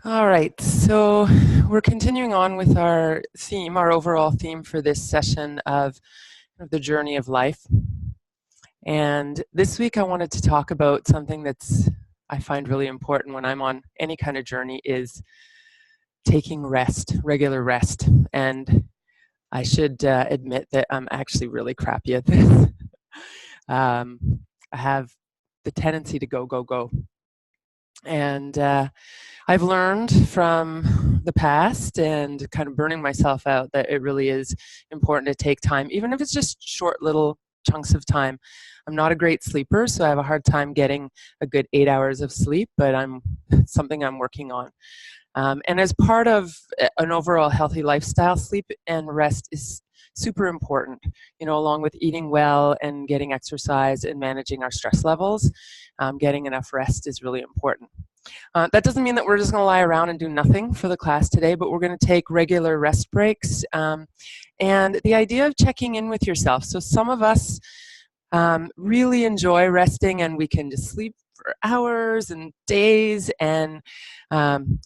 All right, so we're continuing on with our theme, our overall theme for this session of the journey of life. And this week I wanted to talk about something that's I find really important when I'm on any kind of journey is taking rest, regular rest. And I should admit that I'm actually really crappy at this. I have the tendency to go, go, go. And I've learned from the past and kind of burning myself out that it really is important to take time, even if it's just short little chunks of time. I'm not a great sleeper, so I have a hard time getting a good 8 hours of sleep, but I'm something I'm working on. And as part of an overall healthy lifestyle, sleep and rest is super important, along with eating well and getting exercise and managing our stress levels. Getting enough rest is really important. That doesn't mean that we're just going to lie around and do nothing for the class today, but we're going to take regular rest breaks. And the idea of checking in with yourself. So some of us really enjoy resting and we can just sleep for hours and days and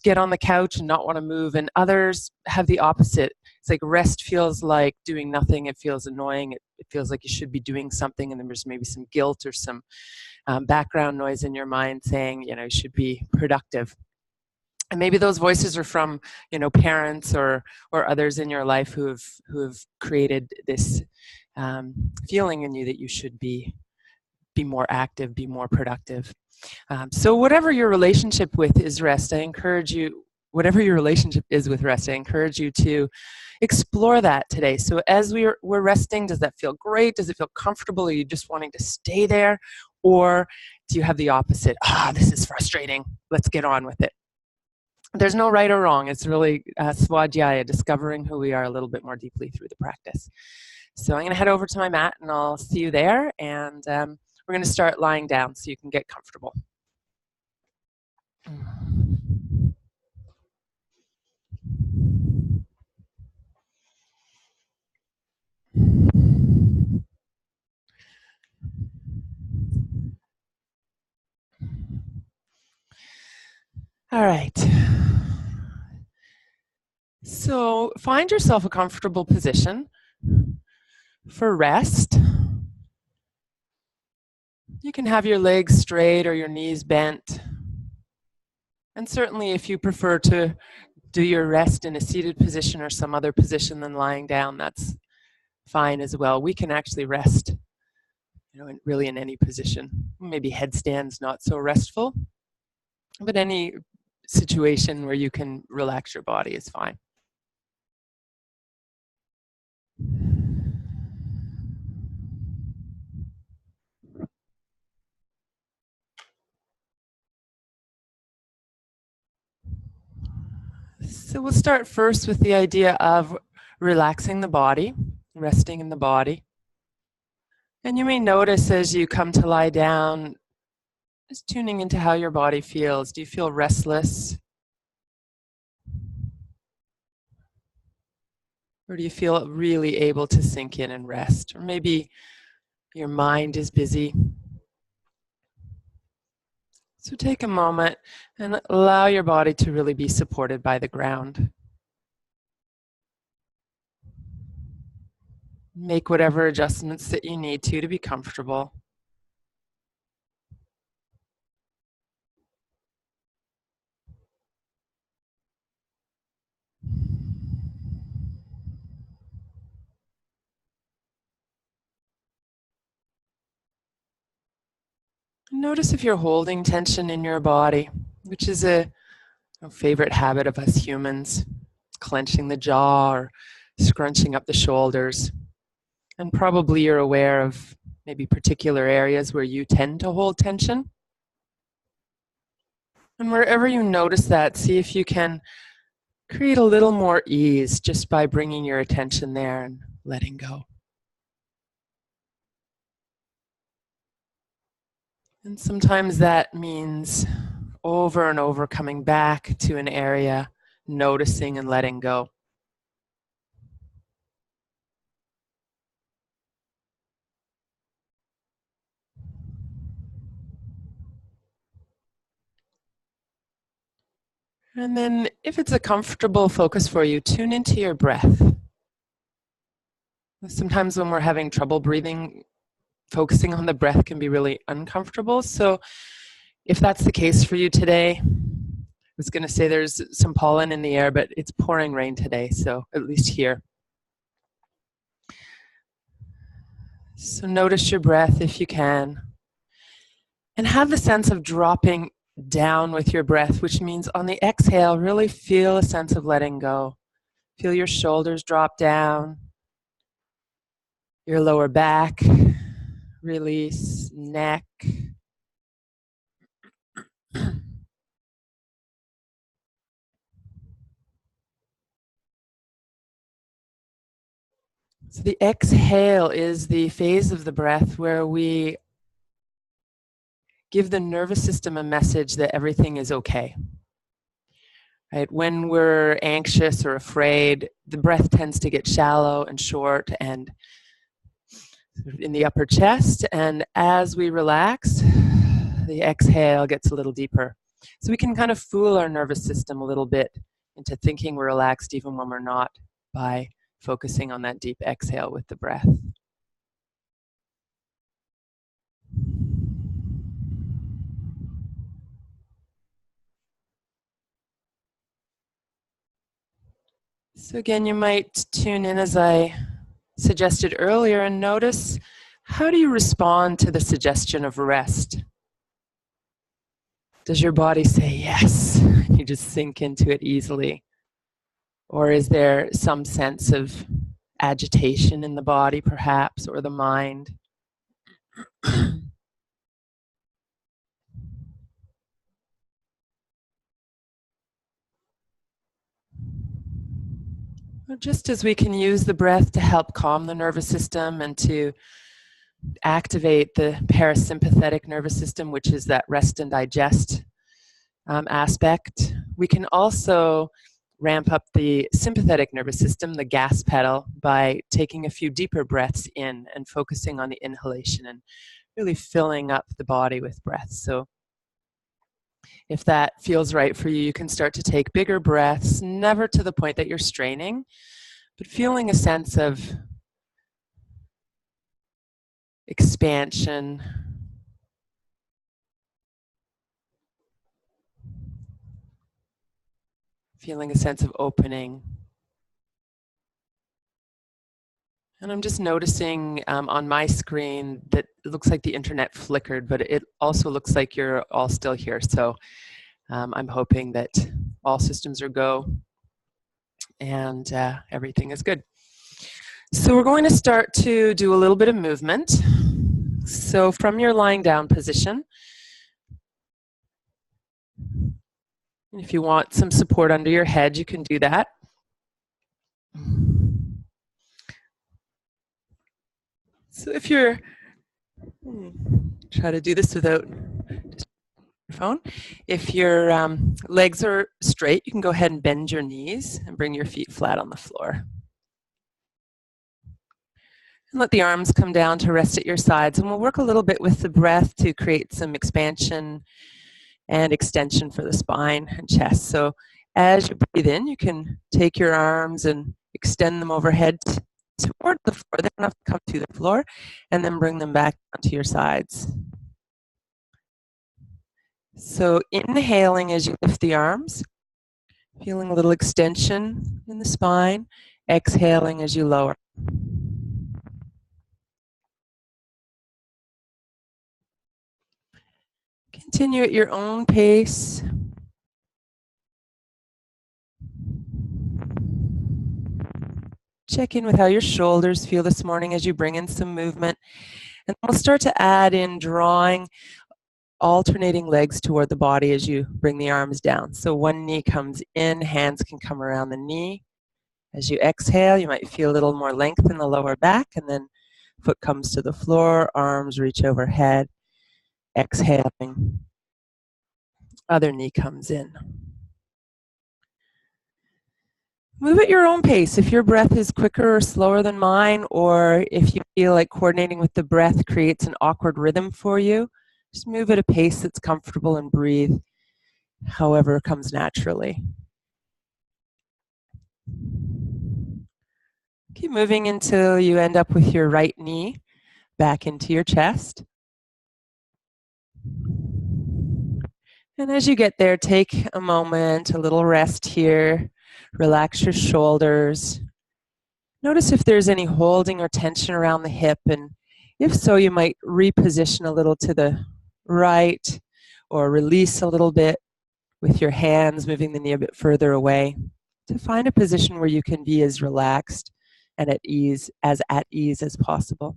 get on the couch and not want to move. And others have the opposite. It's like rest feels like doing nothing. It feels annoying. It feels like you should be doing something, and then there's maybe some guilt or some background noise in your mind saying, you should be productive. And maybe those voices are from, parents or others in your life who have created this feeling in you that you should be more active, be more productive. So whatever your relationship with is rest, I encourage you, whatever your relationship is with rest, I encourage you to explore that today. So as we're resting, does that feel great? Does it feel comfortable? Are you just wanting to stay there? Or do you have the opposite? This is frustrating. Let's get on with it. There's no right or wrong. It's really swadhyaya, discovering who we are a little bit more deeply through the practice. So I'm going to head over to my mat and I'll see you there. And we're going to start lying down so you can get comfortable. All right. So find yourself a comfortable position for rest. You can have your legs straight or your knees bent. And certainly if you prefer to do your rest in a seated position or some other position than lying down, that's fine as well. We can actually rest, really in any position. Maybe headstands not so restful, but any situation where you can relax your body is fine. So we'll start first with the idea of relaxing the body, resting in the body. And you may notice as you come to lie down, just tuning into how your body feels. Do you feel restless? Or do you feel really able to sink in and rest? Or maybe your mind is busy. So take a moment and allow your body to really be supported by the ground. Make whatever adjustments that you need to be comfortable. Notice if you're holding tension in your body, which is a favorite habit of us humans, clenching the jaw or scrunching up the shoulders. And probably you're aware of maybe particular areas where you tend to hold tension. And wherever you notice that, see if you can create a little more ease just by bringing your attention there and letting go. And sometimes that means over and over coming back to an area, noticing and letting go. And then if it's a comfortable focus for you, tune into your breath. Sometimes when we're having trouble breathing, focusing on the breath can be really uncomfortable. So if that's the case for you today, I was going to say there's some pollen in the air, but it's pouring rain today, so at least here. So notice your breath if you can. And have the sense of dropping down with your breath, which means on the exhale, really feel a sense of letting go. Feel your shoulders drop down, your lower back, release, neck. So the exhale is the phase of the breath where we give the nervous system a message that everything is okay. Right? When we're anxious or afraid, the breath tends to get shallow and short and in the upper chest, and as we relax, the exhale gets a little deeper. So we can kind of fool our nervous system a little bit into thinking we're relaxed even when we're not by focusing on that deep exhale with the breath. So again, you might tune in as I suggested earlier and notice, how do you respond to the suggestion of rest? Does your body say yes? You just sink into it easily. Or is there some sense of agitation in the body perhaps, or the mind? Just as we can use the breath to help calm the nervous system and to activate the parasympathetic nervous system, which is that rest and digest aspect, we can also ramp up the sympathetic nervous system, the gas pedal, by taking a few deeper breaths in and focusing on the inhalation and really filling up the body with breath. So if that feels right for you, you can start to take bigger breaths, never to the point that you're straining, but feeling a sense of expansion, feeling a sense of opening. And I'm just noticing on my screen that it looks like the internet flickered, but it also looks like you're all still here. So I'm hoping that all systems are go and everything is good. So we're going to start to do a little bit of movement. So from your lying down position, if you want some support under your head, you can do that. So if you're, try to do this without your phone. If your legs are straight, you can go ahead and bend your knees and bring your feet flat on the floor. And let the arms come down to rest at your sides. And we'll work a little bit with the breath to create some expansion and extension for the spine and chest. So as you breathe in, you can take your arms and extend them overhead toward the floor. They don't have to come to the floor, and then bring them back onto your sides. So inhaling as you lift the arms, feeling a little extension in the spine. Exhaling as you lower. Continue at your own pace. Check in with how your shoulders feel this morning as you bring in some movement. And we'll start to add in drawing alternating legs toward the body as you bring the arms down. So one knee comes in, hands can come around the knee. As you exhale, you might feel a little more length in the lower back, and then foot comes to the floor, arms reach overhead. Exhaling, other knee comes in. Move at your own pace. If your breath is quicker or slower than mine, or if you feel like coordinating with the breath creates an awkward rhythm for you, just move at a pace that's comfortable and breathe however comes naturally. Keep moving until you end up with your right knee back into your chest. And as you get there, take a moment, a little rest here. Relax your shoulders. Notice if there's any holding or tension around the hip, and if so, you might reposition a little to the right or release a little bit with your hands, moving the knee a bit further away to find a position where you can be as relaxed and at ease as possible.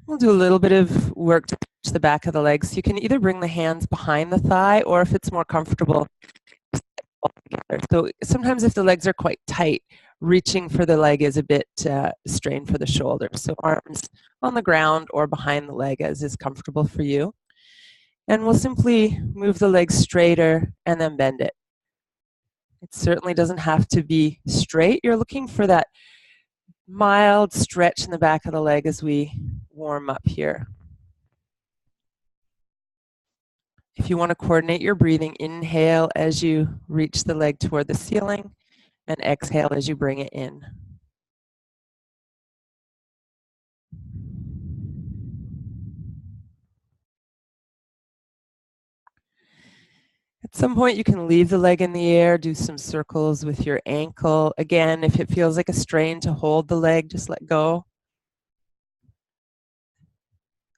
We'll do a little bit of work to touch the back of the legs. You can either bring the hands behind the thigh, or if it's more comfortable, so sometimes if the legs are quite tight, reaching for the leg is a bit strained for the shoulder. So arms on the ground or behind the leg as is comfortable for you. And we'll simply move the leg straighter and then bend it. It certainly doesn't have to be straight. You're looking for that mild stretch in the back of the leg as we warm up here. If you want to coordinate your breathing, inhale as you reach the leg toward the ceiling, and exhale as you bring it in. At some point, you can leave the leg in the air, do some circles with your ankle. Again, if it feels like a strain to hold the leg, just let go.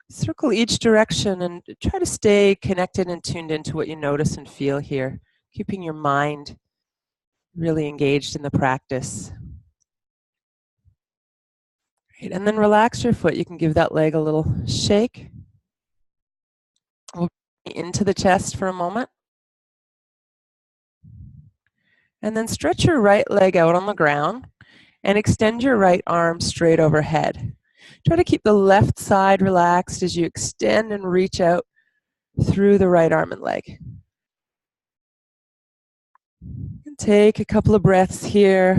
Circle each direction and try to stay connected and tuned into what you notice and feel here, keeping your mind really engaged in the practice. Right, and then relax your foot. You can give that leg a little shake. We'll bring into the chest for a moment. And then stretch your right leg out on the ground and extend your right arm straight overhead. Try to keep the left side relaxed as you extend and reach out through the right arm and leg. And take a couple of breaths here.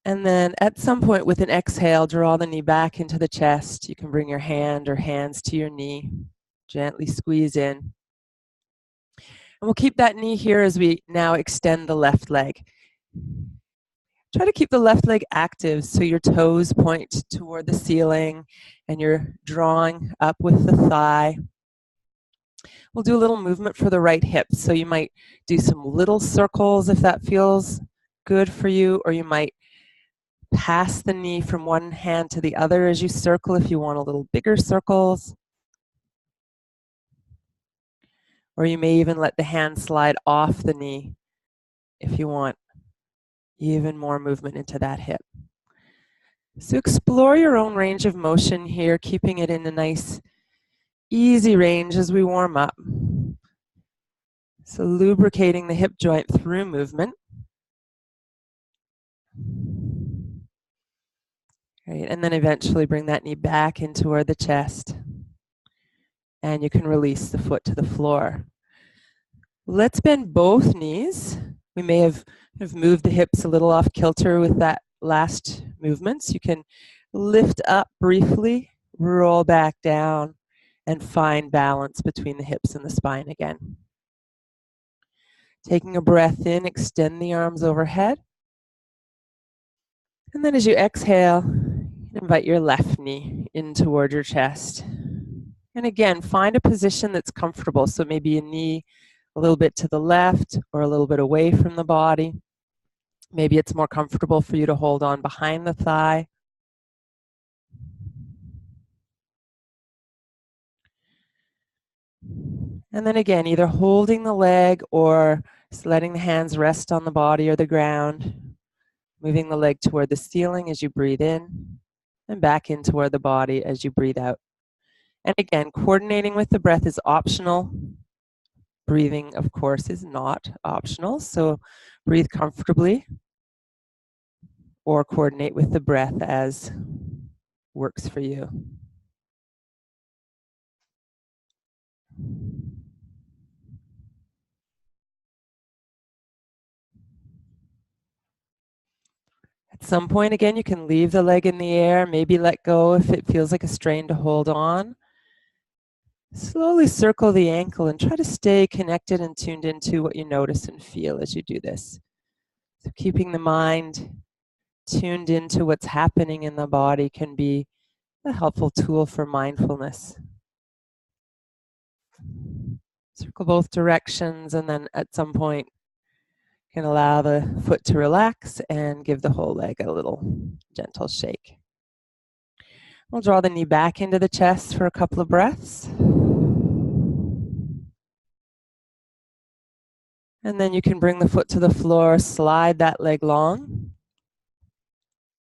And then at some point with an exhale, draw the knee back into the chest. You can bring your hand or hands to your knee. Gently squeeze in. And we'll keep that knee here as we now extend the left leg. Try to keep the left leg active so your toes point toward the ceiling and you're drawing up with the thigh. We'll do a little movement for the right hip. So you might do some little circles if that feels good for you, or you might pass the knee from one hand to the other as you circle if you want a little bigger circles. Or you may even let the hand slide off the knee if you want even more movement into that hip. So explore your own range of motion here, keeping it in a nice, easy range as we warm up. So lubricating the hip joint through movement. Right, and then eventually bring that knee back in toward the chest. And you can release the foot to the floor. Let's bend both knees. We may have moved the hips a little off kilter with that last movement. So you can lift up briefly, roll back down, and find balance between the hips and the spine again. Taking a breath in, extend the arms overhead. And then as you exhale, invite your left knee in toward your chest. And again, find a position that's comfortable. So maybe a knee a little bit to the left or a little bit away from the body. Maybe it's more comfortable for you to hold on behind the thigh. And then again, either holding the leg or just letting the hands rest on the body or the ground. Moving the leg toward the ceiling as you breathe in and back in toward the body as you breathe out. And again, coordinating with the breath is optional. Breathing, of course, is not optional. So breathe comfortably or coordinate with the breath as works for you. At some point, again, you can leave the leg in the air, maybe let go if it feels like a strain to hold on. Slowly circle the ankle and try to stay connected and tuned into what you notice and feel as you do this. So keeping the mind tuned into what's happening in the body can be a helpful tool for mindfulness. Circle both directions, and then at some point you can allow the foot to relax and give the whole leg a little gentle shake. We'll draw the knee back into the chest for a couple of breaths. And then you can bring the foot to the floor, slide that leg long.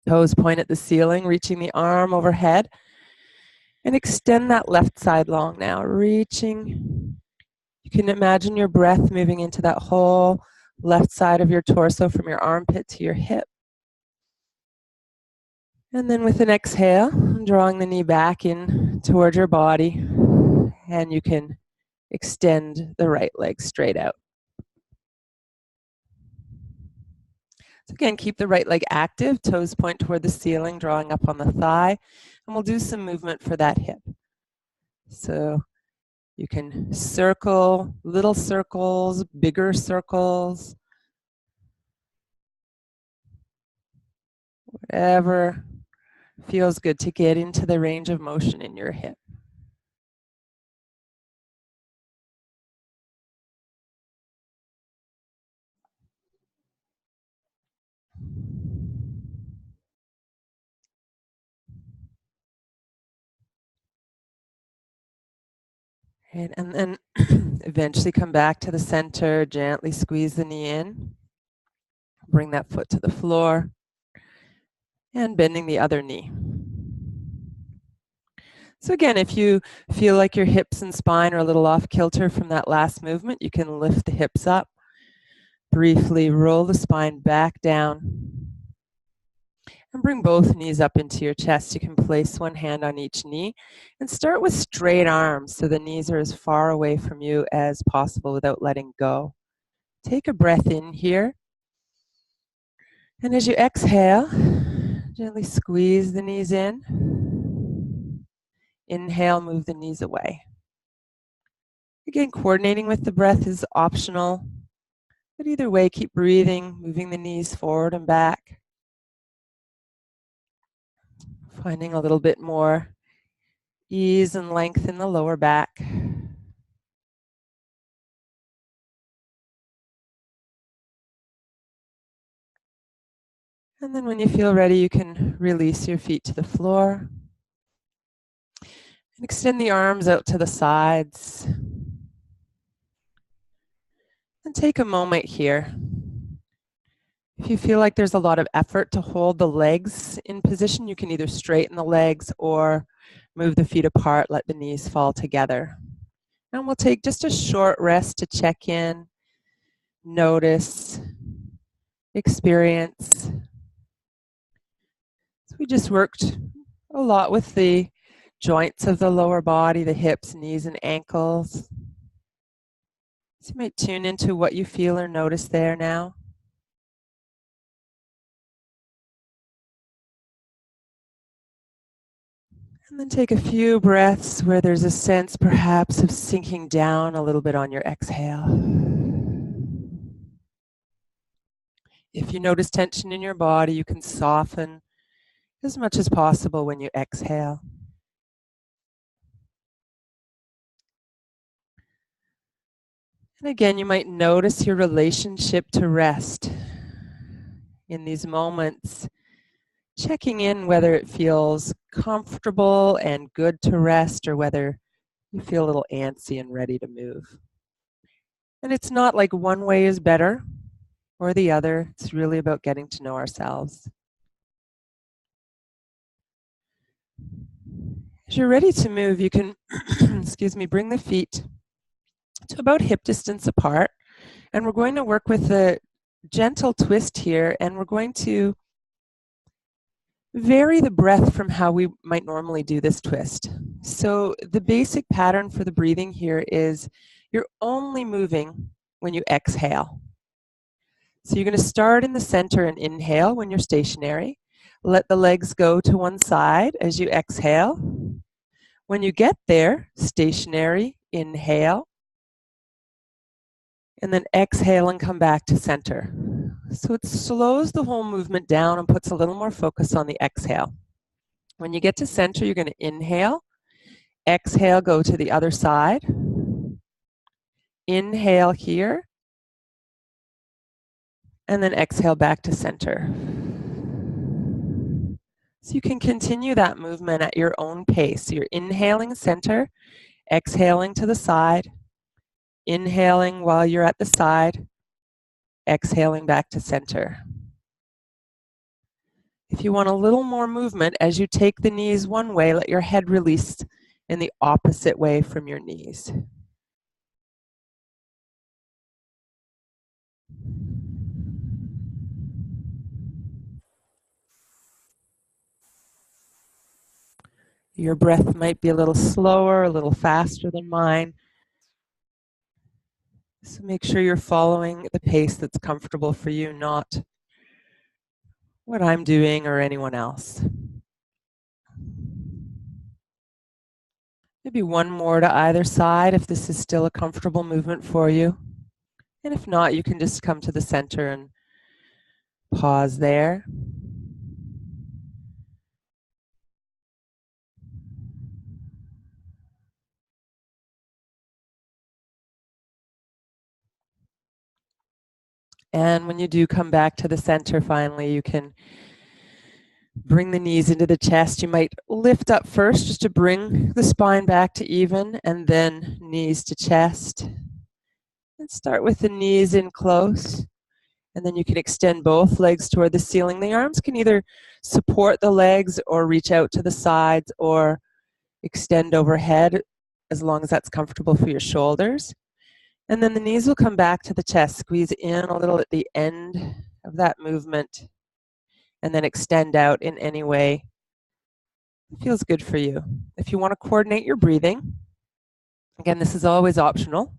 Toes point at the ceiling, reaching the arm overhead. And extend that left side long now, reaching. You can imagine your breath moving into that whole left side of your torso from your armpit to your hip. And then with an exhale, drawing the knee back in toward your body. And you can extend the right leg straight out. So again, keep the right leg active, toes point toward the ceiling, drawing up on the thigh, and we'll do some movement for that hip. So you can circle, little circles, bigger circles, whatever feels good to get into the range of motion in your hip. And then eventually come back to the center, gently squeeze the knee in, bring that foot to the floor, and bending the other knee. So again, if you feel like your hips and spine are a little off kilter from that last movement, you can lift the hips up, briefly roll the spine back down, and bring both knees up into your chest. You can place one hand on each knee and start with straight arms so the knees are as far away from you as possible without letting go. Take a breath in here. And as you exhale, gently squeeze the knees in. Inhale, move the knees away. Again, coordinating with the breath is optional, but either way, keep breathing, moving the knees forward and back. Finding a little bit more ease and length in the lower back. And then when you feel ready, you can release your feet to the floor. And extend the arms out to the sides. And take a moment here. If you feel like there's a lot of effort to hold the legs in position, you can either straighten the legs or move the feet apart, let the knees fall together. And we'll take just a short rest to check in, notice, experience. So we just worked a lot with the joints of the lower body, the hips, knees, and ankles. So you might tune into what you feel or notice there now. And then take a few breaths where there's a sense perhaps of sinking down a little bit on your exhale. If you notice tension in your body, you can soften as much as possible when you exhale. And again, you might notice your relationship to rest in these moments, checking in whether it feels comfortable and good to rest or whether you feel a little antsy and ready to move. And it's not like one way is better or the other. It's really about getting to know ourselves. As you're ready to move, you can bring the feet to about hip distance apart. And we're going to work with a gentle twist here, and we're going to vary the breath from how we might normally do this twist. So the basic pattern for the breathing here is you're only moving when you exhale. So you're going to start in the center and inhale when you're stationary. Let the legs go to one side as you exhale. When you get there, stationary, inhale, and then exhale and come back to center. So it slows the whole movement down and puts a little more focus on the exhale. When you get to center, you're going to inhale, exhale, go to the other side. Inhale here, and then exhale back to center. So you can continue that movement at your own pace. So you're inhaling center, exhaling to the side, inhaling while you're at the side, exhaling back to center. If you want a little more movement, as you take the knees one way, let your head release in the opposite way from your knees. Your breath might be a little slower, a little faster than mine. So make sure you're following the pace that's comfortable for you, not what I'm doing or anyone else. Maybe one more to either side if this is still a comfortable movement for you. And if not, you can just come to the center and pause there. And when you do come back to the center, finally, you can bring the knees into the chest. You might lift up first just to bring the spine back to even, and then knees to chest. And start with the knees in close. And then you can extend both legs toward the ceiling. The arms can either support the legs or reach out to the sides or extend overhead, as long as that's comfortable for your shoulders. And then the knees will come back to the chest. Squeeze in a little at the end of that movement, and then extend out in any way it feels good for you. If you want to coordinate your breathing, again, this is always optional.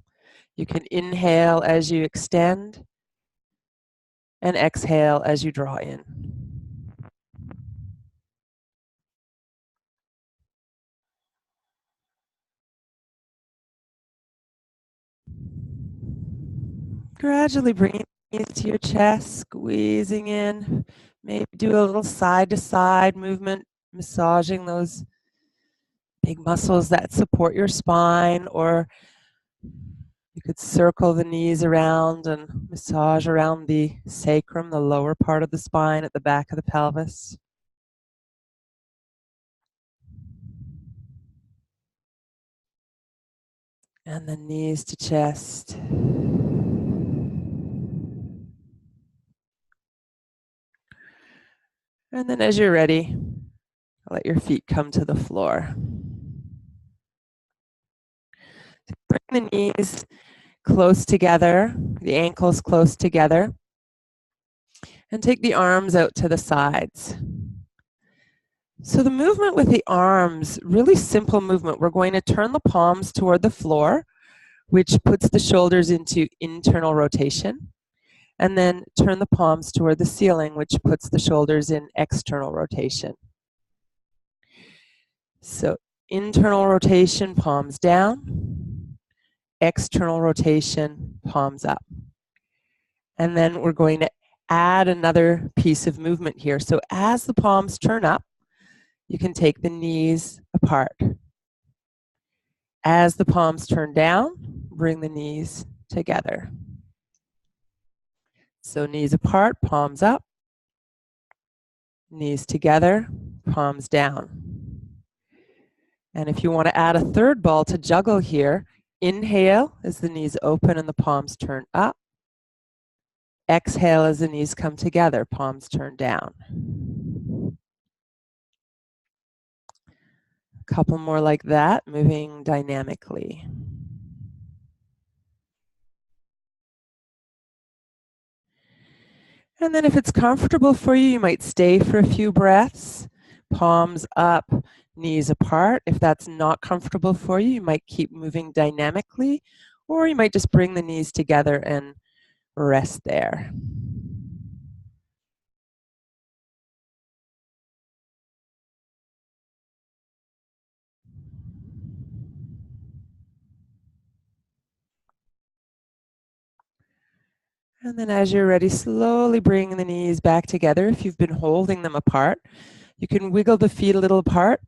You can inhale as you extend and exhale as you draw in. Gradually bringing it to your chest, squeezing in. Maybe do a little side-to-side movement, massaging those big muscles that support your spine, or you could circle the knees around and massage around the sacrum, the lower part of the spine at the back of the pelvis. And then knees to chest. And then as you're ready, let your feet come to the floor. Bring the knees close together, the ankles close together, and take the arms out to the sides. So the movement with the arms, really simple movement. We're going to turn the palms toward the floor, which puts the shoulders into internal rotation, and then turn the palms toward the ceiling, which puts the shoulders in external rotation. So internal rotation, palms down, external rotation, palms up. And then we're going to add another piece of movement here. So as the palms turn up, you can take the knees apart. As the palms turn down, bring the knees together. So knees apart, palms up, knees together, palms down. And if you want to add a third ball to juggle here, inhale as the knees open and the palms turn up. Exhale as the knees come together, palms turn down. A couple more like that, moving dynamically. And then if it's comfortable for you, you might stay for a few breaths, palms up, knees apart. If that's not comfortable for you, you might keep moving dynamically, or you might just bring the knees together and rest there. And then as you're ready, slowly bring the knees back together. If you've been holding them apart, you can wiggle the feet a little apart.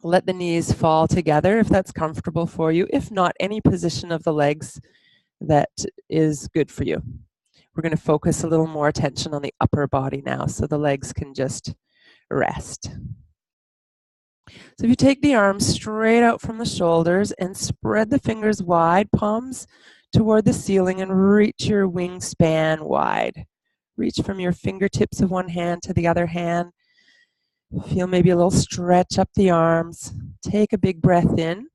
Let the knees fall together if that's comfortable for you. If not, any position of the legs that is good for you. We're going to focus a little more attention on the upper body now, so the legs can just rest. So if you take the arms straight out from the shoulders and spread the fingers wide, palms toward the ceiling, and reach your wingspan wide. Reach from your fingertips of one hand to the other hand. Feel maybe a little stretch up the arms. Take a big breath in.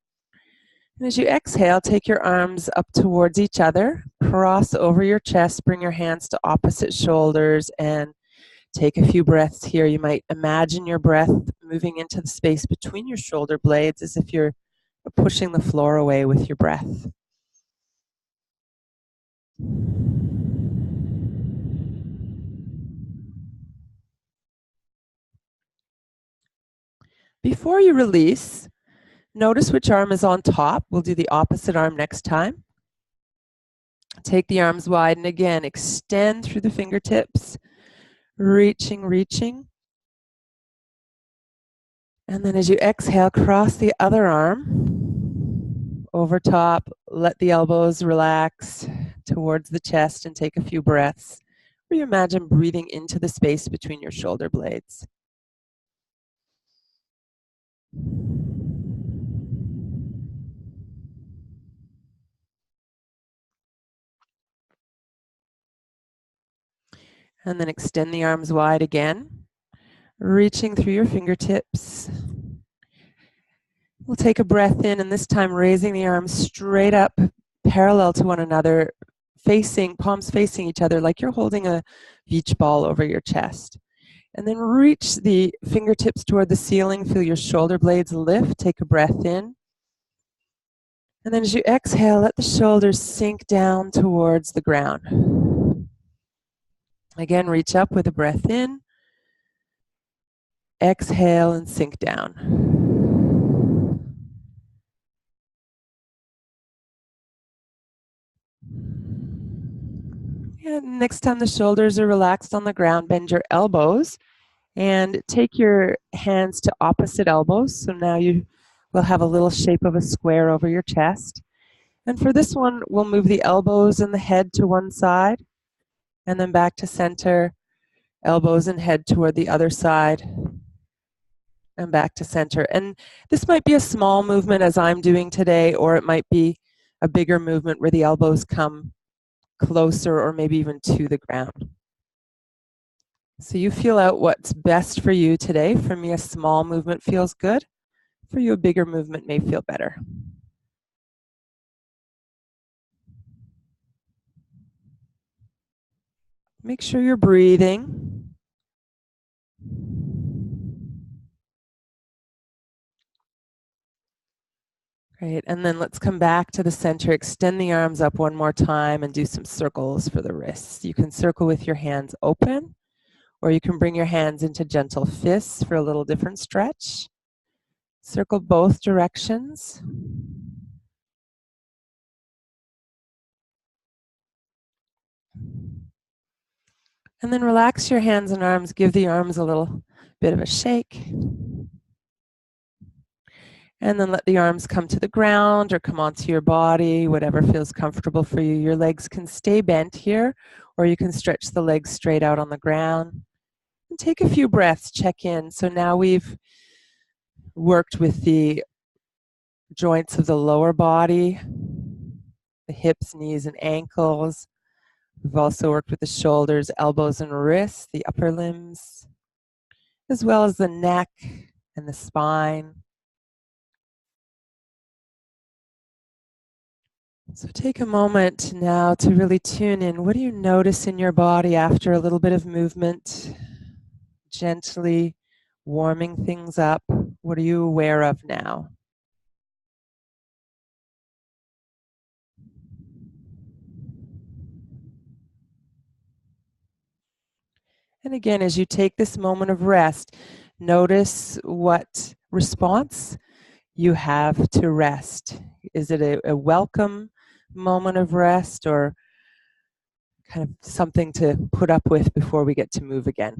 And as you exhale, take your arms up towards each other. Cross over your chest. Bring your hands to opposite shoulders and take a few breaths here. You might imagine your breath moving into the space between your shoulder blades as if you're pushing the floor away with your breath. Before you release, notice which arm is on top. We'll do the opposite arm next time. Take the arms wide and again, extend through the fingertips, reaching. And then as you exhale, cross the other arm over top. Let the elbows relax towards the chest and take a few breaths. Or you imagine breathing into the space between your shoulder blades. And then extend the arms wide again, reaching through your fingertips. We'll take a breath in, and this time raising the arms straight up, parallel to one another, palms facing each other like you're holding a beach ball over your chest. And then reach the fingertips toward the ceiling. Feel your shoulder blades lift. Take a breath in. And then as you exhale, let the shoulders sink down towards the ground. Again, reach up with a breath in. Exhale and sink down. And next time the shoulders are relaxed on the ground, bend your elbows and take your hands to opposite elbows. So now you will have a little shape of a square over your chest. And for this one, we'll move the elbows and the head to one side and then back to center, elbows and head toward the other side and back to center. And this might be a small movement as I'm doing today, or it might be a bigger movement where the elbows come closer or maybe even to the ground. So you feel out what's best for you today. For me, a small movement feels good. For you, a bigger movement may feel better. Make sure you're breathing. Great, and then let's come back to the center. Extend the arms up one more time and do some circles for the wrists. You can circle with your hands open, or you can bring your hands into gentle fists for a little different stretch. Circle both directions. And then relax your hands and arms. Give the arms a little bit of a shake. And then let the arms come to the ground or come onto your body, whatever feels comfortable for you. Your legs can stay bent here, or you can stretch the legs straight out on the ground. And take a few breaths, check in. So now we've worked with the joints of the lower body, the hips, knees, and ankles. We've also worked with the shoulders, elbows, and wrists, the upper limbs, as well as the neck and the spine. So take a moment now to really tune in. What do you notice in your body after a little bit of movement? Gently warming things up. What are you aware of now? And again, as you take this moment of rest, notice what response you have to rest. Is it a welcome moment of rest, or kind of something to put up with before we get to move again.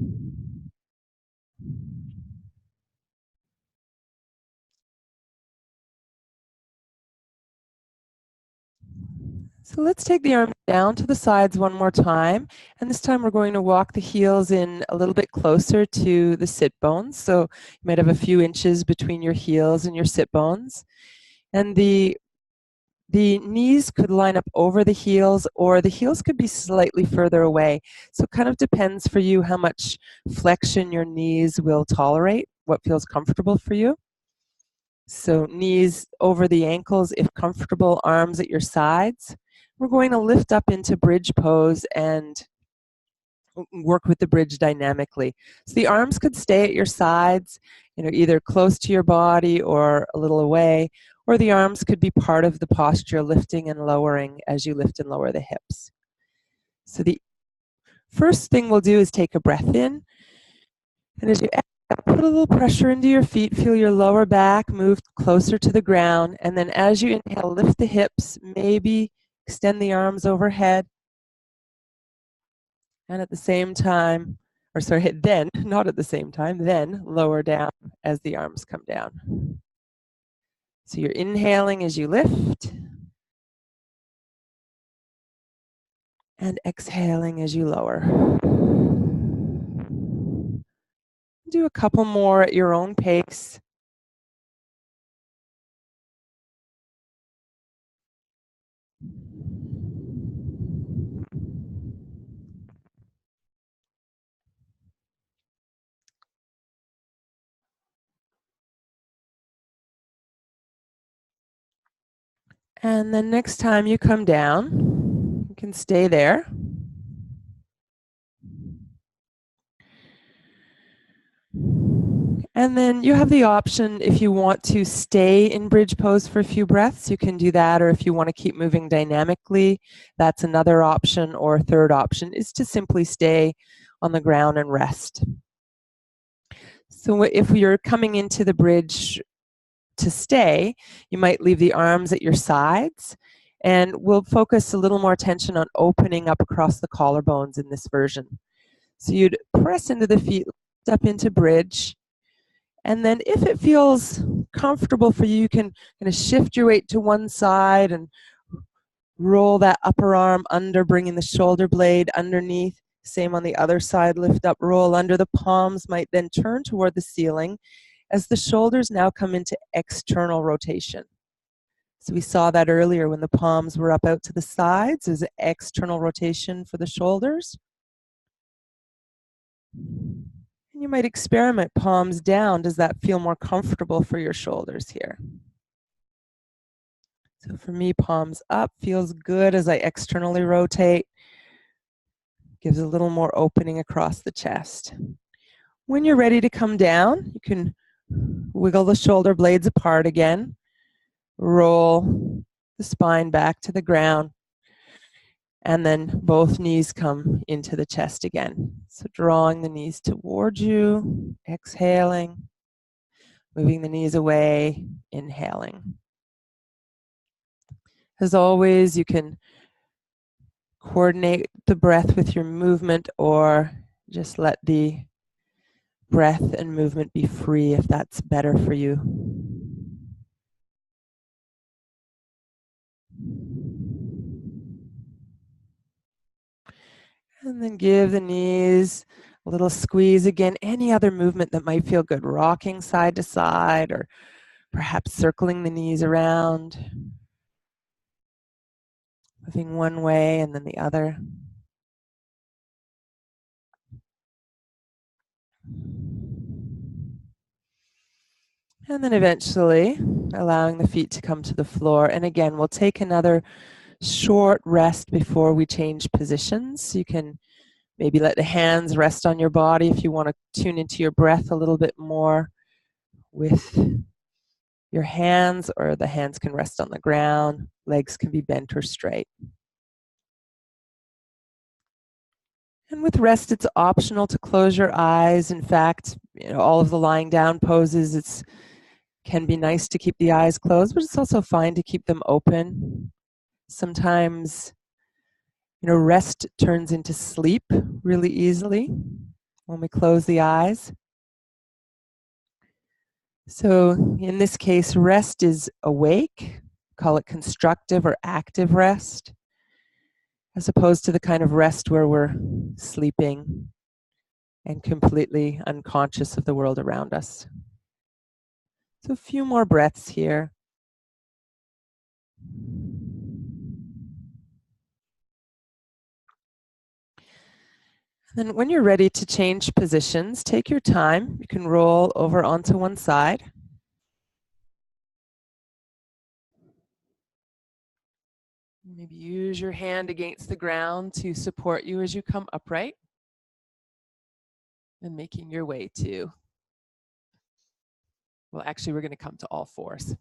So let's take the arms down to the sides one more time. And this time we're going to walk the heels in a little bit closer to the sit bones. So you might have a few inches between your heels and your sit bones. And the knees could line up over the heels, or the heels could be slightly further away. So it kind of depends for you how much flexion your knees will tolerate, what feels comfortable for you. So knees over the ankles if comfortable, arms at your sides. We're going to lift up into bridge pose and work with the bridge dynamically. So the arms could stay at your sides, either close to your body or a little away, or the arms could be part of the posture, lifting and lowering as you lift and lower the hips. So the first thing we'll do is take a breath in, and as you exhale, put a little pressure into your feet, feel your lower back move closer to the ground, and then as you inhale, lift the hips, maybe extend the arms overhead, and at the same time, not at the same time, then lower down as the arms come down. So you're inhaling as you lift, and exhaling as you lower. Do a couple more at your own pace. And then next time you come down, you can stay there. And then you have the option, if you want to stay in bridge pose for a few breaths, you can do that, or if you want to keep moving dynamically, that's another option, or a third option is to simply stay on the ground and rest. So if you're coming into the bridge to stay, you might leave the arms at your sides, and we'll focus a little more attention on opening up across the collarbones in this version. So you'd press into the feet, lift up into bridge, and then if it feels comfortable for you, you can kind of shift your weight to one side and roll that upper arm under, bringing the shoulder blade underneath. Same on the other side, lift up, roll under. The palms might then turn toward the ceiling as the shoulders now come into external rotation. So we saw that earlier when the palms were up out to the sides. There's an external rotation for the shoulders. And you might experiment palms down. Does that feel more comfortable for your shoulders here? So for me, palms up feels good as I externally rotate. Gives a little more opening across the chest. When you're ready to come down, you can wiggle the shoulder blades apart again. Roll the spine back to the ground. And then both knees come into the chest again. So drawing the knees towards you, exhaling, moving the knees away, inhaling. As always, you can coordinate the breath with your movement, or just let the breath and movement be free if that's better for you. And then give the knees a little squeeze again. Any other movement that might feel good, rocking side to side, or perhaps circling the knees around, moving one way and then the other. And then eventually allowing the feet to come to the floor. And again, we'll take another short rest before we change positions. You can maybe let the hands rest on your body if you want to tune into your breath a little bit more with your hands, or the hands can rest on the ground. Legs can be bent or straight. And with rest, it's optional to close your eyes. In fact, all of the lying down poses, it can be nice to keep the eyes closed, but it's also fine to keep them open. Sometimes Rest turns into sleep really easily when we close the eyes. So in this case, rest is awake, call it constructive or active rest, as opposed to the kind of rest where we're sleeping and completely unconscious of the world around us. So a few more breaths here. Then when you're ready to change positions, take your time. You can roll over onto one side. Maybe use your hand against the ground to support you as you come upright. And making your way to, well, actually, we're going to come to all fours.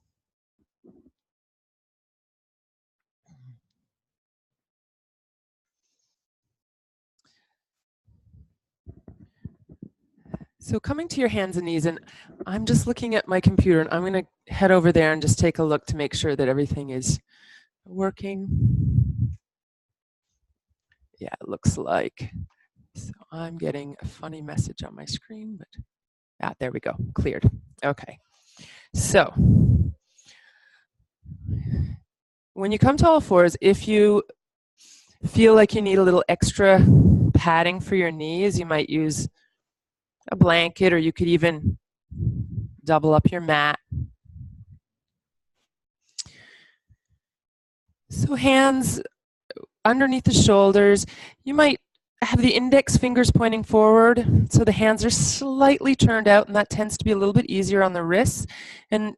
So coming to your hands and knees, and I'm just looking at my computer, and I'm going to head over there and just take a look to make sure that everything is working. Yeah, it looks like. So I'm getting a funny message on my screen, but there we go, cleared. Okay, so when you come to all fours, if you feel like you need a little extra padding for your knees, you might use a blanket, or you could even double up your mat. So hands underneath the shoulders. You might have the index fingers pointing forward, so the hands are slightly turned out, and that tends to be a little bit easier on the wrists. And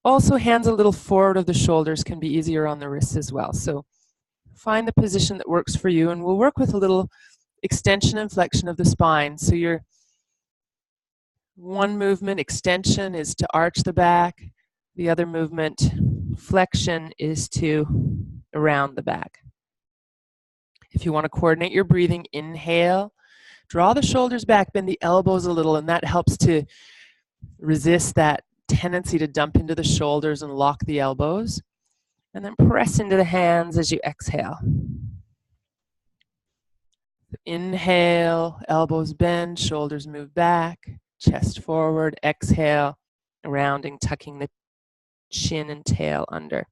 also hands a little forward of the shoulders can be easier on the wrists as well. So find the position that works for you, and we'll work with a little extension and flexion of the spine. So your one movement, extension, is to arch the back. The other movement, flexion, is to round the back. If you want to coordinate your breathing, inhale, draw the shoulders back, bend the elbows a little, and that helps to resist that tendency to dump into the shoulders and lock the elbows. And then press into the hands as you exhale. Inhale, elbows bend, shoulders move back, chest forward. Exhale, rounding, tucking the chin and tail under.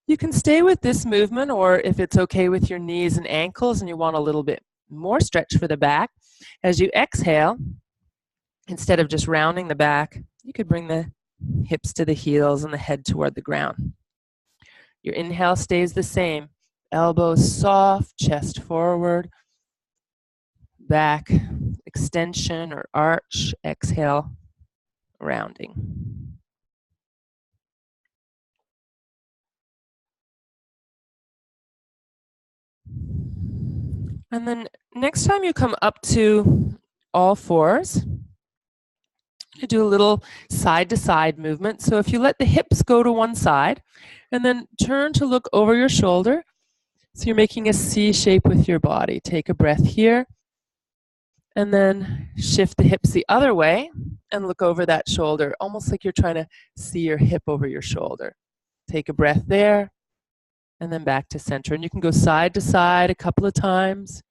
You can stay with this movement, or if it's okay with your knees and ankles and you want a little bit more stretch for the back, as you exhale, instead of just rounding the back, you could bring the hips to the heels and the head toward the ground. Your inhale stays the same. Elbows soft, chest forward, back, extension or arch. Exhale, rounding. And then next time you come up to all fours, you do a little side-to-side movement. So if you let the hips go to one side and then turn to look over your shoulder, so you're making a C shape with your body. Take a breath here and then shift the hips the other way and look over that shoulder, almost like you're trying to see your hip over your shoulder. Take a breath there and then back to center. And you can go side to side a couple of times.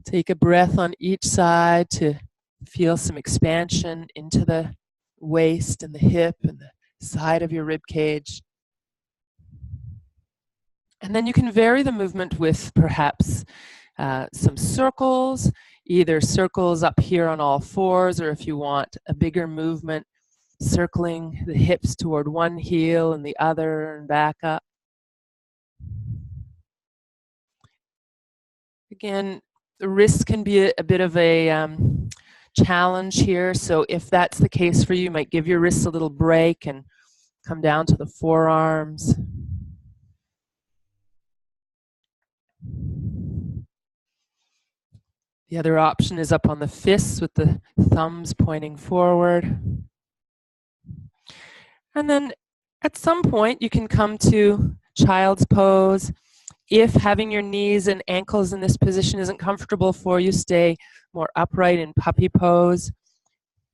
Take a breath on each side to feel some expansion into the waist and the hip and the side of your rib cage. And then you can vary the movement with perhaps some circles, either circles up here on all fours, or if you want a bigger movement, circling the hips toward one heel and the other and back up. Again, the wrists can be a bit of a challenge here, so if that's the case for you, you might give your wrists a little break and come down to the forearms. The other option is up on the fists with the thumbs pointing forward. And then at some point you can come to child's pose. If having your knees and ankles in this position isn't comfortable for you, stay more upright in puppy pose,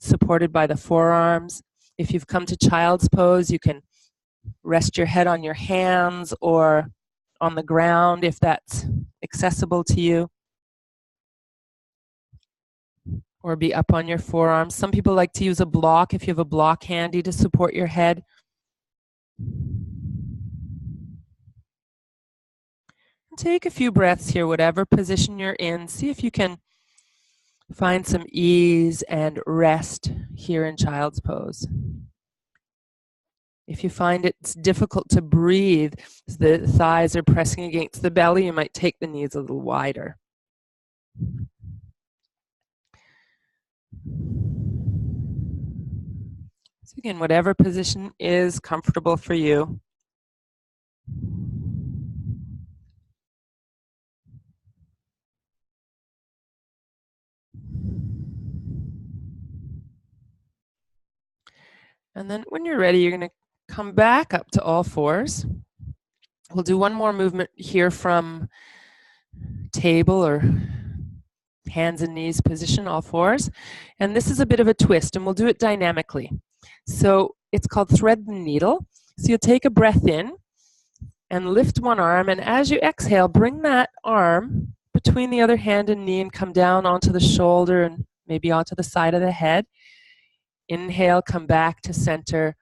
supported by the forearms. If you've come to child's pose, you can rest your head on your hands or on the ground if that's accessible to you, or be up on your forearms. Some people like to use a block if you have a block handy to support your head. Take a few breaths here, whatever position you're in. See if you can find some ease and rest here in child's pose. If you find it's difficult to breathe, as the thighs are pressing against the belly, you might take the knees a little wider. So again, whatever position is comfortable for you. And then when you're ready, you're going to come back up to all fours. We'll do one more movement here from table or hands and knees position, all fours. And this is a bit of a twist, and we'll do it dynamically. So it's called thread the needle. So you'll take a breath in and lift one arm, and as you exhale, bring that arm between the other hand and knee and come down onto the shoulder and maybe onto the side of the head. Inhale, come back to center,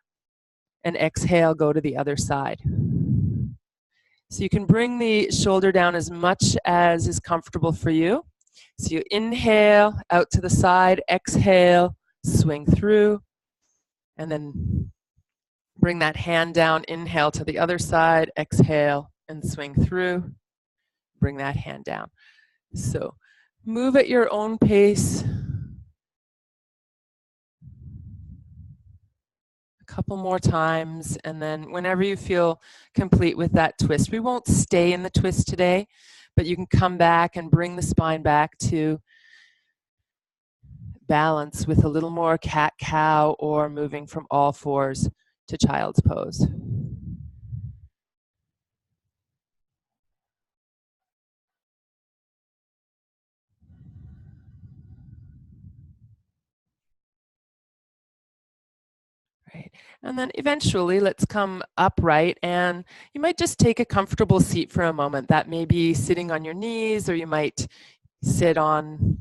and exhale, go to the other side. So you can bring the shoulder down as much as is comfortable for you. So you inhale, out to the side, exhale, swing through, and then bring that hand down, inhale to the other side, exhale, and swing through. Bring that hand down. So move at your own pace. Couple more times, and then whenever you feel complete with that twist, we won't stay in the twist today, but you can come back and bring the spine back to balance with a little more cat-cow or moving from all fours to child's pose. Right. And then eventually let's come upright, and you might just take a comfortable seat for a moment. That may be sitting on your knees, or you might sit on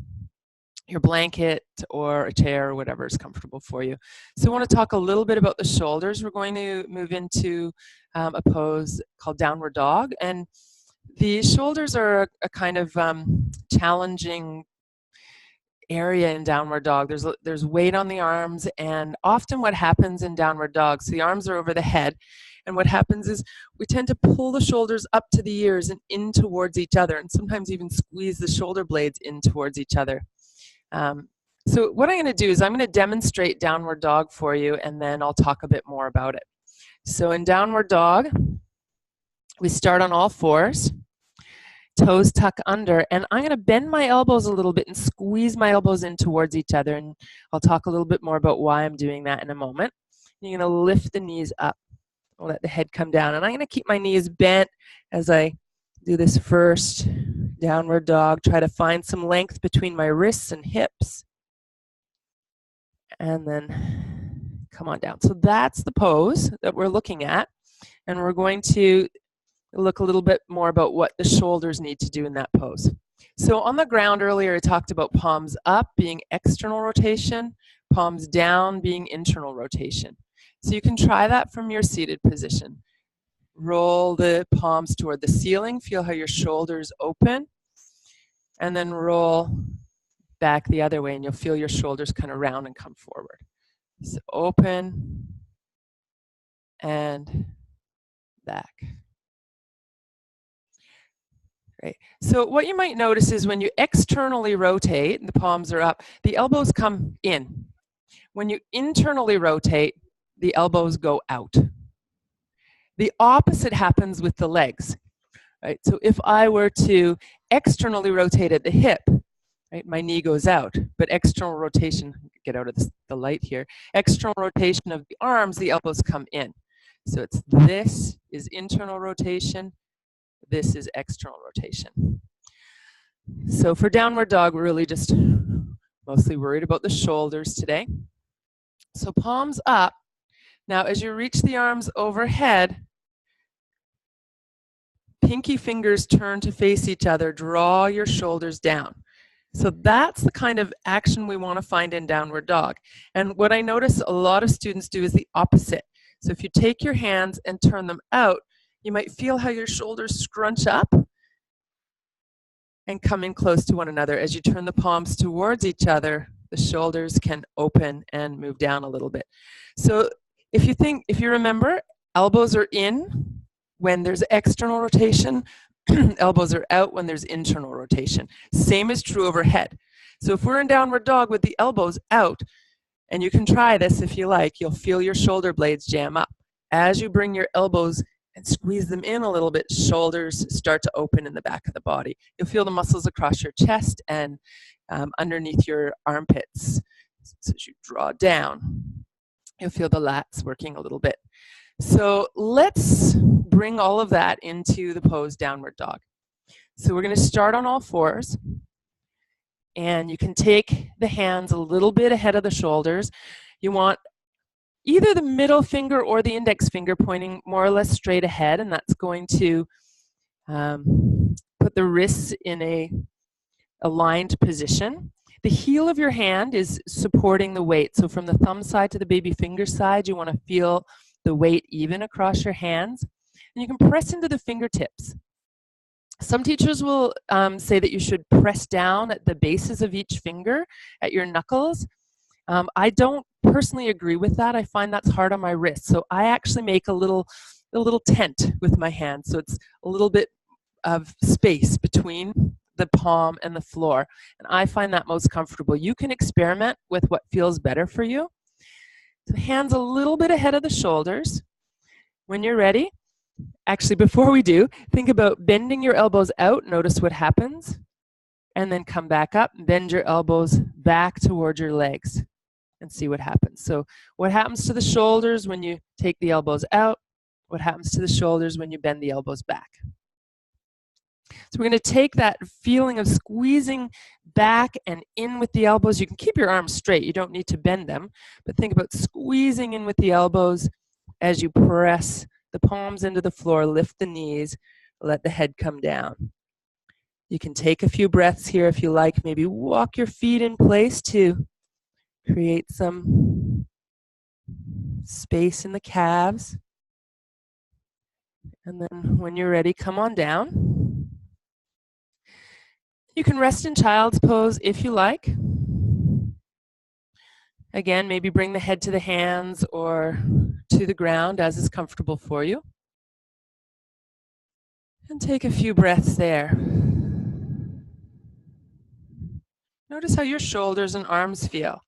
your blanket or a chair or whatever is comfortable for you. So I want to talk a little bit about the shoulders. We're going to move into a pose called downward dog, and the shoulders are a kind of challenging area in downward dog. There's weight on the arms, and often what happens in downward dog, so the arms are over the head, and what happens is we tend to pull the shoulders up to the ears and in towards each other, and sometimes even squeeze the shoulder blades in towards each other. So what I'm going to do is I'm going to demonstrate downward dog for you, and then I'll talk a bit more about it. So in downward dog, we start on all fours. Toes tuck under, and I'm going to bend my elbows a little bit and squeeze my elbows in towards each other, and I'll talk a little bit more about why I'm doing that in a moment. You're going to lift the knees up. I'll let the head come down, and I'm going to keep my knees bent as I do this first downward dog. Try to find some length between my wrists and hips, and then come on down. So that's the pose that we're looking at, and we're going to look a little bit more about what the shoulders need to do in that pose. So on the ground earlier, I talked about palms up being external rotation, palms down being internal rotation. So you can try that from your seated position. Roll the palms toward the ceiling, feel how your shoulders open, and then roll back the other way, and you'll feel your shoulders kind of round and come forward. So open and back. Right. So what you might notice is when you externally rotate, the palms are up, the elbows come in. When you internally rotate, the elbows go out. The opposite happens with the legs. Right? So if I were to externally rotate at the hip, right, my knee goes out, but external rotation, get out of the light here, external rotation of the arms, the elbows come in. So it's this is internal rotation, this is external rotation. So for downward dog, we're really just mostly worried about the shoulders today. So palms up. Now as you reach the arms overhead, pinky fingers turn to face each other, draw your shoulders down. So that's the kind of action we want to find in downward dog. And what I notice a lot of students do is the opposite. So if you take your hands and turn them out, you might feel how your shoulders scrunch up and come in close to one another. As you turn the palms towards each other, the shoulders can open and move down a little bit. So if you remember, elbows are in when there's external rotation, elbows are out when there's internal rotation. Same is true overhead. So if we're in downward dog with the elbows out, and you can try this if you like, you'll feel your shoulder blades jam up. As you bring your elbows and squeeze them in a little bit, shoulders start to open in the back of the body. You'll feel the muscles across your chest and underneath your armpits. So as you draw down, you'll feel the lats working a little bit. So let's bring all of that into the pose downward dog. So we're going to start on all fours. And you can take the hands a little bit ahead of the shoulders. You want either the middle finger or the index finger pointing more or less straight ahead, and that's going to put the wrists in a aligned position. The heel of your hand is supporting the weight. So from the thumb side to the baby finger side, you want to feel the weight even across your hands. And you can press into the fingertips. Some teachers will say that you should press down at the bases of each finger at your knuckles. I don't personally agree with that. I find that's hard on my wrist. So I actually make a little tent with my hand. So it's a little bit of space between the palm and the floor. And I find that most comfortable. You can experiment with what feels better for you. So hands a little bit ahead of the shoulders. When you're ready, actually, before we do, think about bending your elbows out. Notice what happens. And then come back up. Bend your elbows back toward your legs and see what happens. So what happens to the shoulders when you take the elbows out? What happens to the shoulders when you bend the elbows back? So we're going to take that feeling of squeezing back and in with the elbows. You can keep your arms straight. You don't need to bend them. But think about squeezing in with the elbows as you press the palms into the floor, lift the knees, let the head come down. You can take a few breaths here if you like. Maybe walk your feet in place to create some space in the calves. And then when you're ready, come on down. You can rest in child's pose if you like. Again, maybe bring the head to the hands or to the ground as is comfortable for you. And take a few breaths there. Notice how your shoulders and arms feel.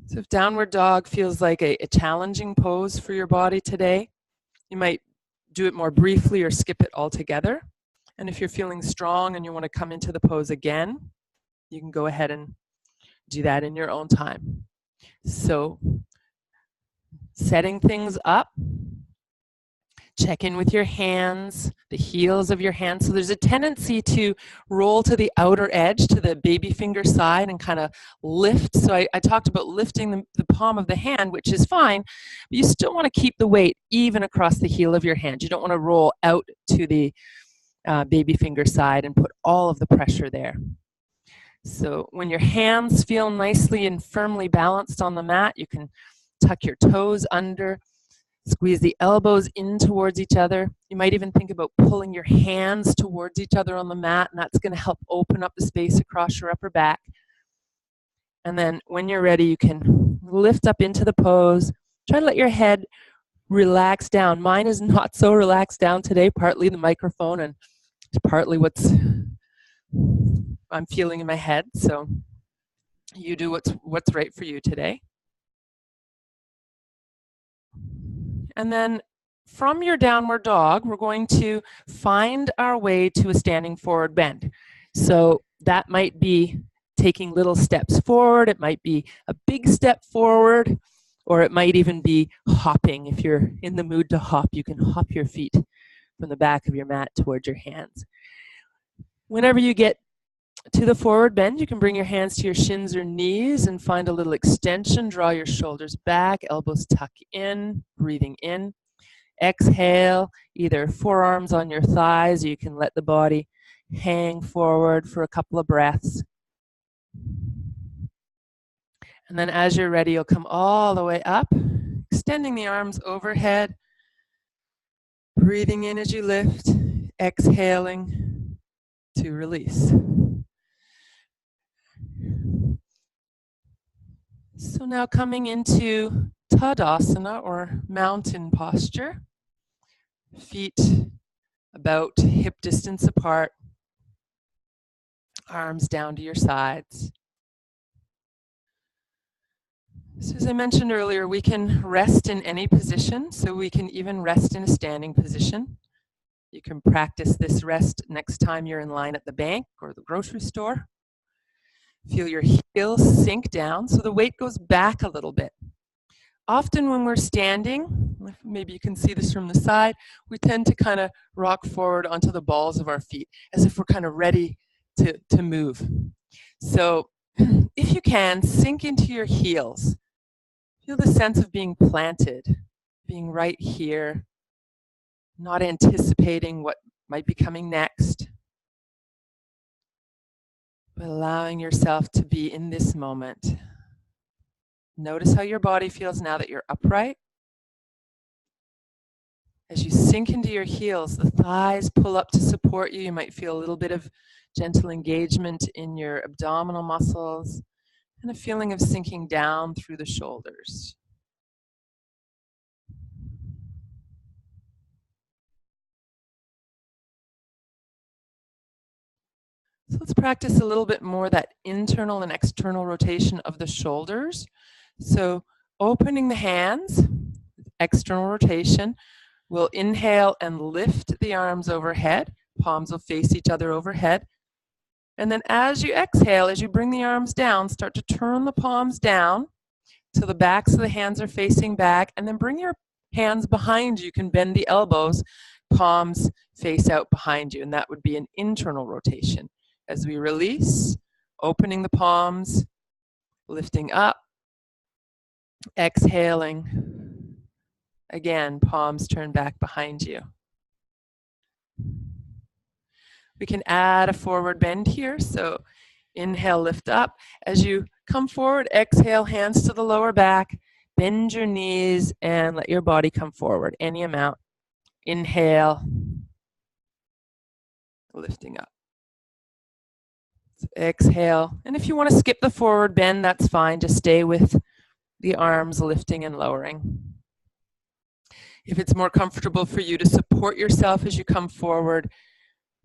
So if downward dog feels like a challenging pose for your body today, you might do it more briefly or skip it altogether. And if you're feeling strong and you want to come into the pose again, you can go ahead and do that in your own time. So setting things up, check in with your hands, the heels of your hands. So there's a tendency to roll to the outer edge, to the baby finger side, and kind of lift. So I talked about lifting the palm of the hand, which is fine, but you still want to keep the weight even across the heel of your hand. You don't want to roll out to the baby finger side and put all of the pressure there. So when your hands feel nicely and firmly balanced on the mat, you can tuck your toes under, squeeze the elbows in towards each other. You might even think about pulling your hands towards each other on the mat, and that's going to help open up the space across your upper back. And then when you're ready, you can lift up into the pose. Try to let your head relax down. Mine is not so relaxed down today, partly the microphone and partly what's I'm feeling in my head. So you do what's right for you today. And then from your downward dog, we're going to find our way to a standing forward bend. So that might be taking little steps forward. It might be a big step forward, or it might even be hopping. If you're in the mood to hop, you can hop your feet from the back of your mat towards your hands. Whenever you get to the forward bend, you can bring your hands to your shins or knees and find a little extension. Draw your shoulders back, elbows tuck in, breathing in. Exhale, either forearms on your thighs, or you can let the body hang forward for a couple of breaths. And then as you're ready, you'll come all the way up, extending the arms overhead, breathing in as you lift, exhaling to release. So now coming into Tadasana, or mountain posture. Feet about hip distance apart, arms down to your sides. So as I mentioned earlier, we can rest in any position, so we can even rest in a standing position. You can practice this rest next time you're in line at the bank or the grocery store. Feel your heels sink down so the weight goes back a little bit. Often when we're standing, maybe you can see this from the side, we tend to kind of rock forward onto the balls of our feet as if we're kind of ready to move. So if you can, sink into your heels. Feel the sense of being planted, being right here, not anticipating what might be coming next, but allowing yourself to be in this moment. Notice how your body feels now that you're upright. As you sink into your heels, the thighs pull up to support you. You might feel a little bit of gentle engagement in your abdominal muscles and a feeling of sinking down through the shoulders. So let's practice a little bit more that internal and external rotation of the shoulders. So opening the hands, external rotation. We'll inhale and lift the arms overhead. Palms will face each other overhead. And then as you exhale, as you bring the arms down, start to turn the palms down till the backs of the hands are facing back, and then bring your hands behind you. You can bend the elbows, palms face out behind you, and that would be an internal rotation. As we release, opening the palms, lifting up, exhaling. Again, palms turn back behind you. We can add a forward bend here. So inhale, lift up. As you come forward, exhale, hands to the lower back. Bend your knees and let your body come forward, any amount. Inhale, lifting up. So exhale. And if you want to skip the forward bend, that's fine. Just stay with the arms lifting and lowering. If it's more comfortable for you to support yourself as you come forward,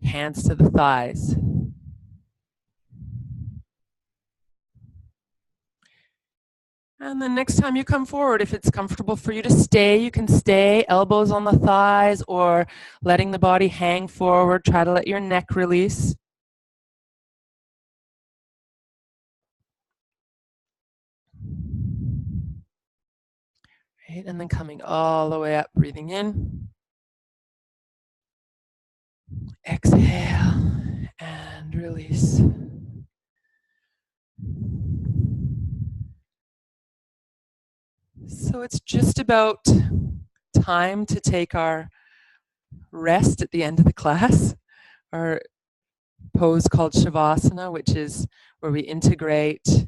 hands to the thighs. And then next time you come forward, if it's comfortable for you to stay, you can stay, elbows on the thighs, or letting the body hang forward. Try to let your neck release. Right, and then coming all the way up, breathing in. Exhale and release. So it's just about time to take our rest at the end of the class, our pose called Shavasana, which is where we integrate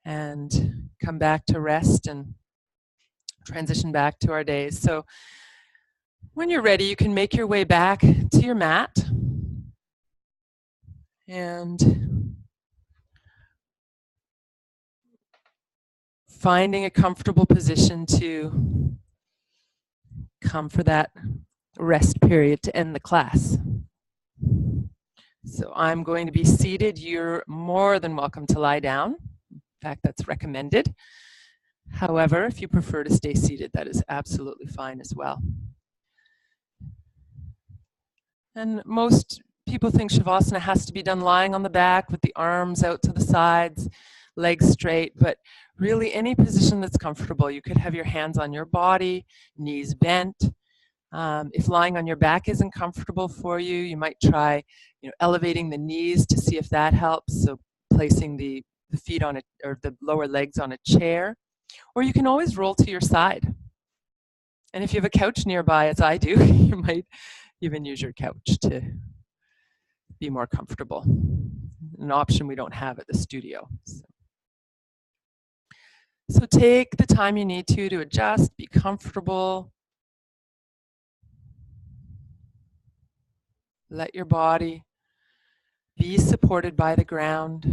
and come back to rest and transition back to our days. So when you're ready, you can make your way back to your mat and finding a comfortable position to come for that rest period to end the class. So I'm going to be seated. You're more than welcome to lie down. In fact, that's recommended. However, if you prefer to stay seated, that is absolutely fine as well. And most people think Shavasana has to be done lying on the back with the arms out to the sides, legs straight, but really any position that's comfortable. You could have your hands on your body, knees bent. If lying on your back isn't comfortable for you, you might try elevating the knees to see if that helps. So placing the feet on or the lower legs on a chair. Or you can always roll to your side And if you have a couch nearby, as I do, you might even use your couch to be more comfortable. An option we don't have at the studio. So take the time you need to adjust, be comfortable. Let your body be supported by the ground.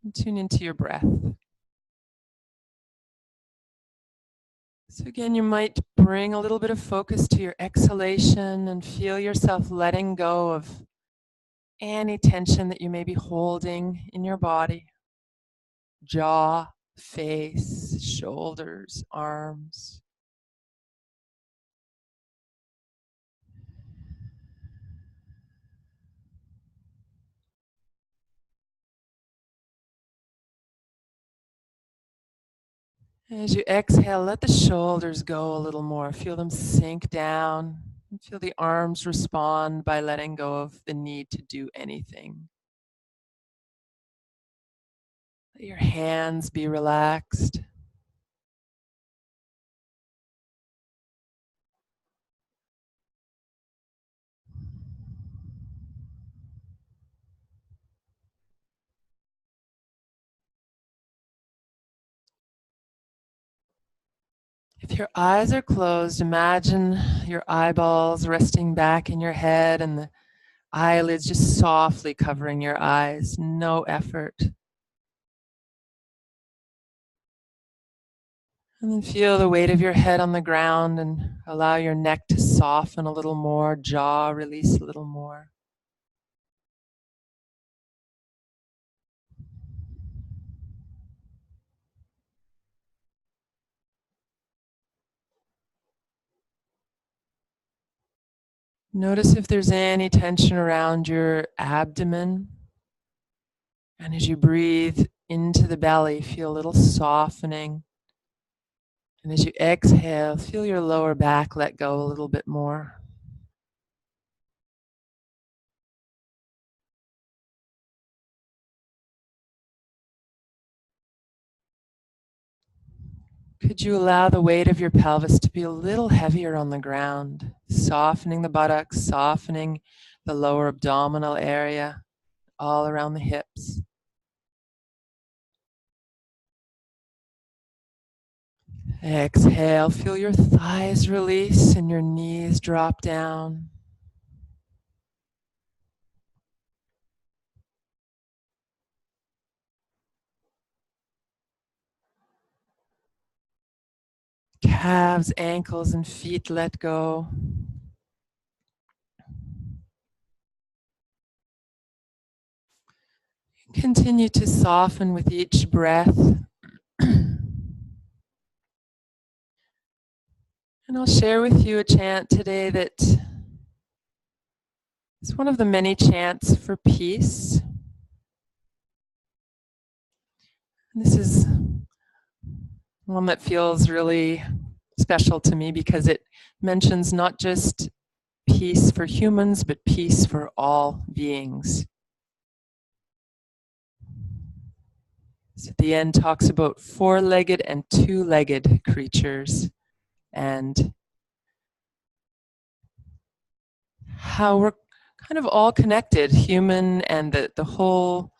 And tune into your breath. So again, you might bring a little bit of focus to your exhalation and feel yourself letting go of any tension that you may be holding in your body. Jaw, face, shoulders, arms. As you exhale, let the shoulders go a little more. Feel them sink down. And feel the arms respond by letting go of the need to do anything. Let your hands be relaxed. If your eyes are closed, imagine your eyeballs resting back in your head and the eyelids just softly covering your eyes. No effort. And then feel the weight of your head on the ground and allow your neck to soften a little more, jaw release a little more. Notice if there's any tension around your abdomen. And as you breathe into the belly, feel a little softening. And as you exhale, feel your lower back let go a little bit more. Could you allow the weight of your pelvis to be a little heavier on the ground, softening the buttocks, softening the lower abdominal area, all around the hips. Exhale, feel your thighs release and your knees drop down. Calves, ankles, and feet let go. Continue to soften with each breath. And I'll share with you a chant today that is one of the many chants for peace. And this is one that feels really special to me because it mentions not just peace for humans, but peace for all beings. So at the end talks about four-legged and two-legged creatures and how we're kind of all connected, human and the whole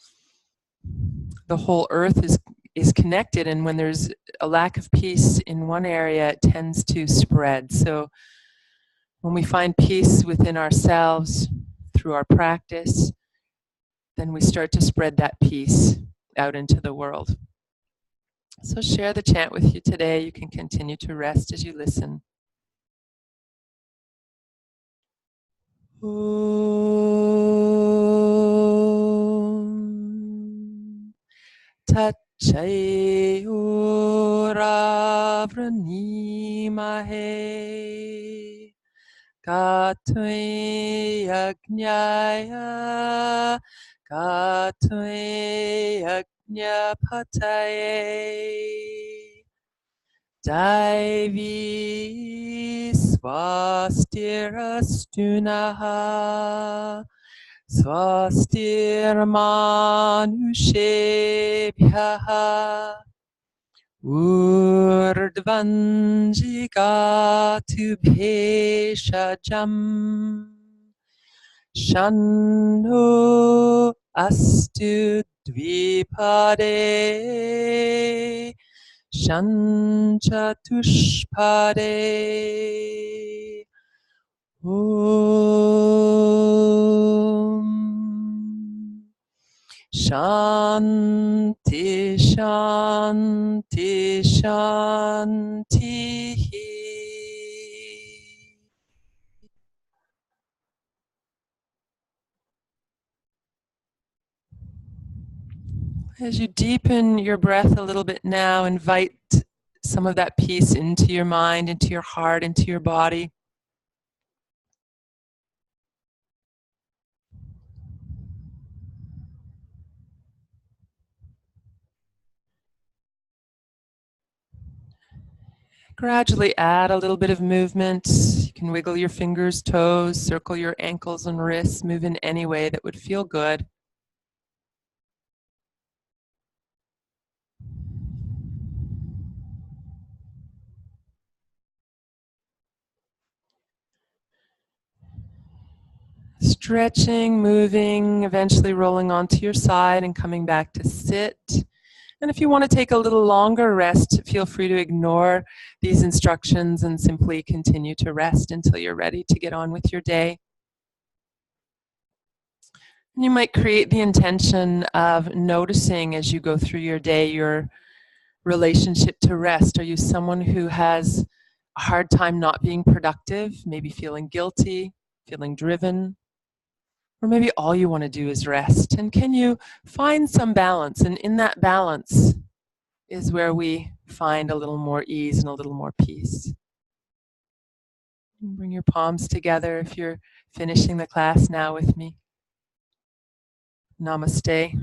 earth is connected, and when there's a lack of peace in one area, it tends to spread. So when we find peace within ourselves through our practice, then we start to spread that peace out into the world. So share the chant with you today. You can continue to rest as you listen. Om Tat Chayura Vranimahe Gatwe Yajnaya Gatwe Yajnapataye Daivi Swastirastunaha Swastirmanushabhyaha Urdhvanjigatu bheshajam Shanno astu dvipade Shanchatushpade Om Shanti Shanti Shanti. As you deepen your breath a little bit now, invite some of that peace into your mind, into your heart, into your body. Gradually add a little bit of movement. You can wiggle your fingers, toes, circle your ankles and wrists, move in any way that would feel good. Stretching, moving, eventually rolling onto your side and coming back to sit. And if you want to take a little longer rest, feel free to ignore these instructions and simply continue to rest until you're ready to get on with your day. You might create the intention of noticing as you go through your day your relationship to rest. Are you someone who has a hard time not being productive, maybe feeling guilty, feeling driven? Or maybe all you want to do is rest. And can you find some balance? And in that balance is where we find a little more ease and a little more peace. Bring your palms together if you're finishing the class now with me. Namaste.